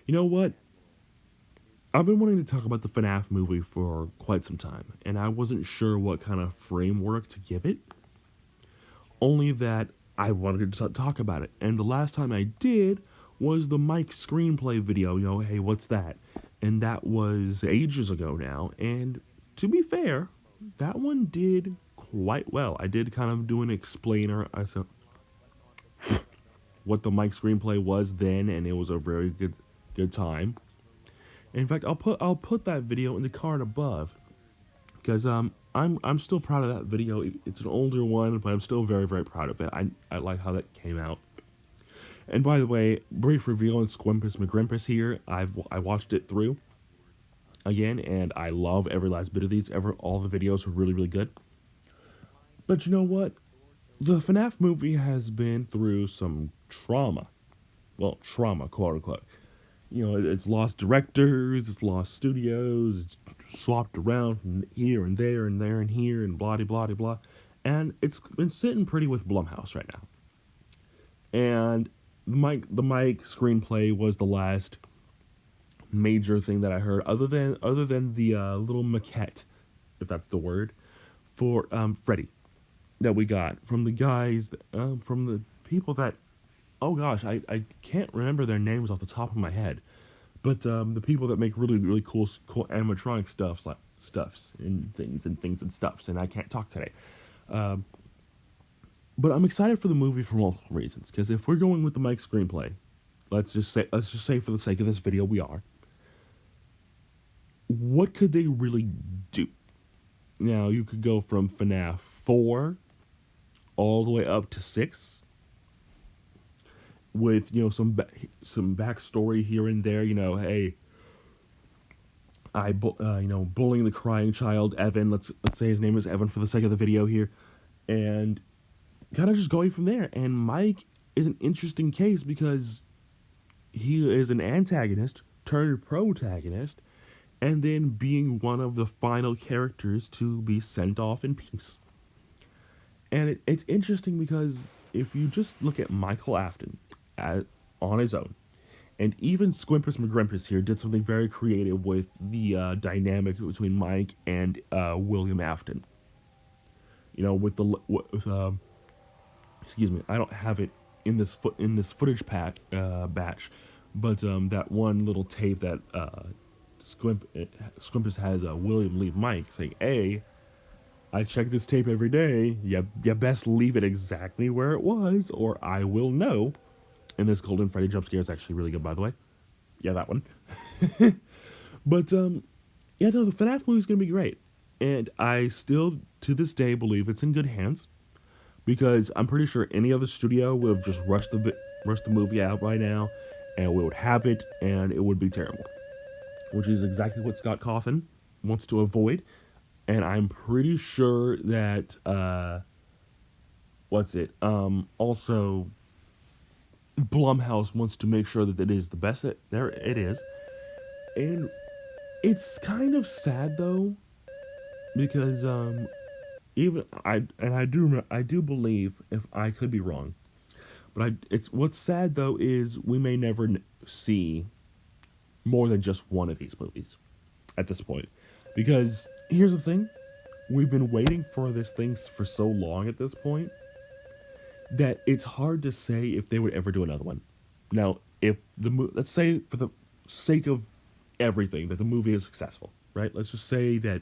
You know what? I've been wanting to talk about the FNAF movie for quite some time, and I wasn't sure what kind of framework to give it. Only that I wanted to talk about it. And the last time I did was the Mike Screenplay video, hey, what's that? And that was ages ago now. And to be fair, that one did quite well. I did kind of do an explainer. I said what the Mike Screenplay was then, and it was a very good time. In fact, I'll put that video in the card above because I'm still proud of that video. It's an older one, but I'm still very proud of it. I like how that came out. And by the way, brief reveal on Squimpus McGrimpus here. I watched it through again, and I love every last bit of these. All the videos are really good. But you know what? The FNAF movie has been through some trauma. Well, trauma, quote unquote. It's lost directors, it's lost studios, it's swapped around from here and there and there and here and blah blah blah blah, and it's been sitting pretty with Blumhouse right now. And the Mike screenplay was the last major thing that I heard, other than the little maquette, if that's the word, for Freddy that we got from the guys, from the people that, oh gosh, I can't remember their names off the top of my head, but the people that make really cool animatronic stuffs and things and stuffs, and I can't talk today. But I'm excited for the movie for multiple reasons. Because if we're going with the Mike screenplay, let's just say for the sake of this video we are. What could they really do? Now you could go from FNAF 4 all the way up to 6 with some backstory here and there. Hey, bullying the crying child Evan. Let's say his name is Evan for the sake of the video here, and kind of just going from there. And Mike is an interesting case because he is an antagonist turned protagonist, and then being one of the final characters to be sent off in peace. And it's interesting because if you just look at Michael Afton on his own, and even Squimpus McGrimpus here did something very creative with the dynamic between Mike and William Afton. With the excuse me, I don't have it in this footage batch, but that one little tape that Squimpus has William leave Mike saying, "Hey, I check this tape every day. You best leave it exactly where it was, or I will know." And this Golden Freddy jump scare is actually really good, by the way. Yeah, that one. But yeah, no, the FNAF movie is gonna be great, and I still to this day believe it's in good hands because I'm pretty sure any other studio would have just rushed the movie out right now, and we would have it, and it would be terrible. Which is exactly what Scott Cawthon wants to avoid, and I'm pretty sure that also Blumhouse wants to make sure that it is the best that there it is. And it's kind of sad though, because even I do believe, if I could be wrong, but it's what's sad though is we may never see more than just one of these movies at this point, because here's the thing, we've been waiting for this thing for so long at this point that it's hard to say if they would ever do another one. Now, if let's say for the sake of everything that the movie is successful, right? Let's just say that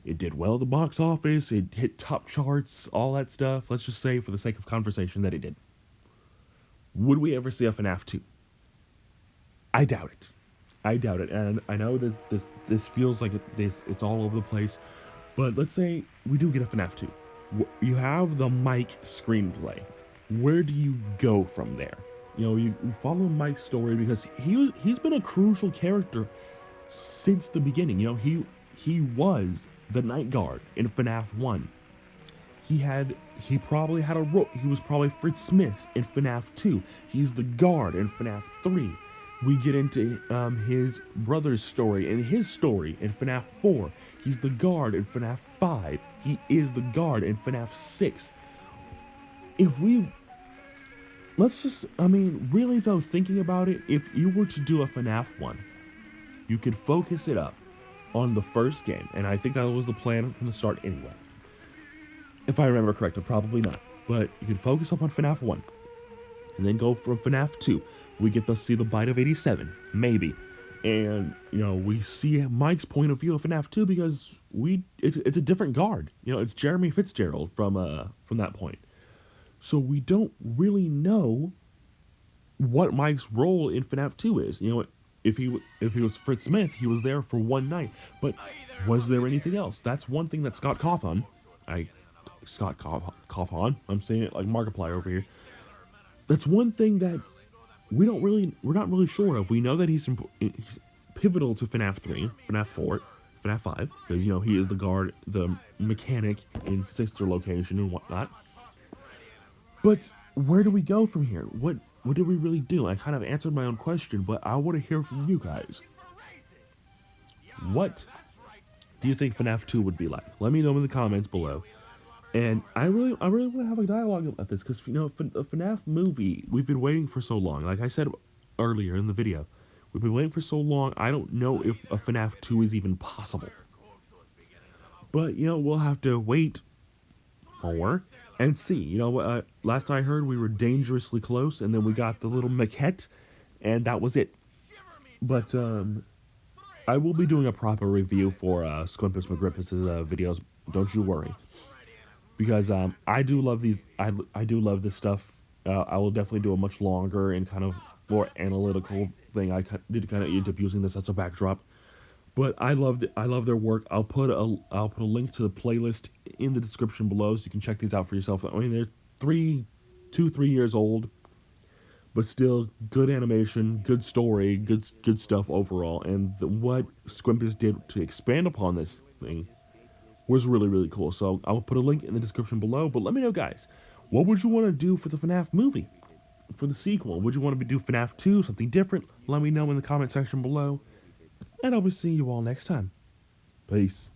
it did well at the box office, it hit top charts, all that stuff. Let's just say for the sake of conversation that it did. Would we ever see a FNAF 2? I doubt it. And I know that this feels like it's all over the place, but let's say we do get a FNAF 2. You have the Mike screenplay. Where do you go from there? You follow Mike's story because he's been a crucial character since the beginning. He was the night guard in FNAF 1. He probably had a role. He was probably Fritz Smith in FNAF 2. He's the guard in FNAF 3. We get into his brother's story and his story in FNAF 4. He's the guard in FNAF 5. He is the guard in FNAF 6. If we let's just, I mean, really though, thinking about it, if you were to do a FNAF one, you could focus it up on the first game, and I think that was the plan from the start anyway. If I remember correctly, probably not. But you could focus up on FNAF 1, and then go from FNAF 2. We get to see the bite of 87, maybe. And, we see Mike's point of view of FNAF 2 because it's a different guard. It's Jeremy Fitzgerald from that point. So we don't really know what Mike's role in FNAF 2 is. If he was Fritz Smith, he was there for one night. But was there anything else? That's one thing that Scott Cawthon, Cawthon, I'm saying it like Markiplier over here. That's one thing that we're not really sure of. We know that he's pivotal to FNAF 3, FNAF 4, FNAF 5, because he is the guard, the mechanic in sister location and whatnot. But where do we go from here? What did we really do? I kind of answered my own question, but I want to hear from you guys. What do you think FNAF 2 would be like? Let me know in the comments below. And I really want to have a dialogue about this because, a FNAF movie, we've been waiting for so long. Like I said earlier in the video, we've been waiting for so long, I don't know if a FNAF 2 is even possible. But, we'll have to wait more and see. Last I heard, we were dangerously close, and then we got the little maquette, and that was it. But, I will be doing a proper review for Squimpus McGrippus' videos, don't you worry. Because I do love these. I do love this stuff. I will definitely do a much longer and kind of more analytical thing. I did kind of end up using this as a backdrop, but I love their work. I'll put a link to the playlist in the description below, so you can check these out for yourself. I mean, they're 3 years old, but still good animation, good story, good stuff overall. And what Squimpus did to expand upon this thing was really, really cool. So I'll put a link in the description below. But let me know, guys, what would you want to do for the FNAF movie? For the sequel? Would you want to do FNAF 2, something different? Let me know in the comment section below. And I'll be seeing you all next time. Peace.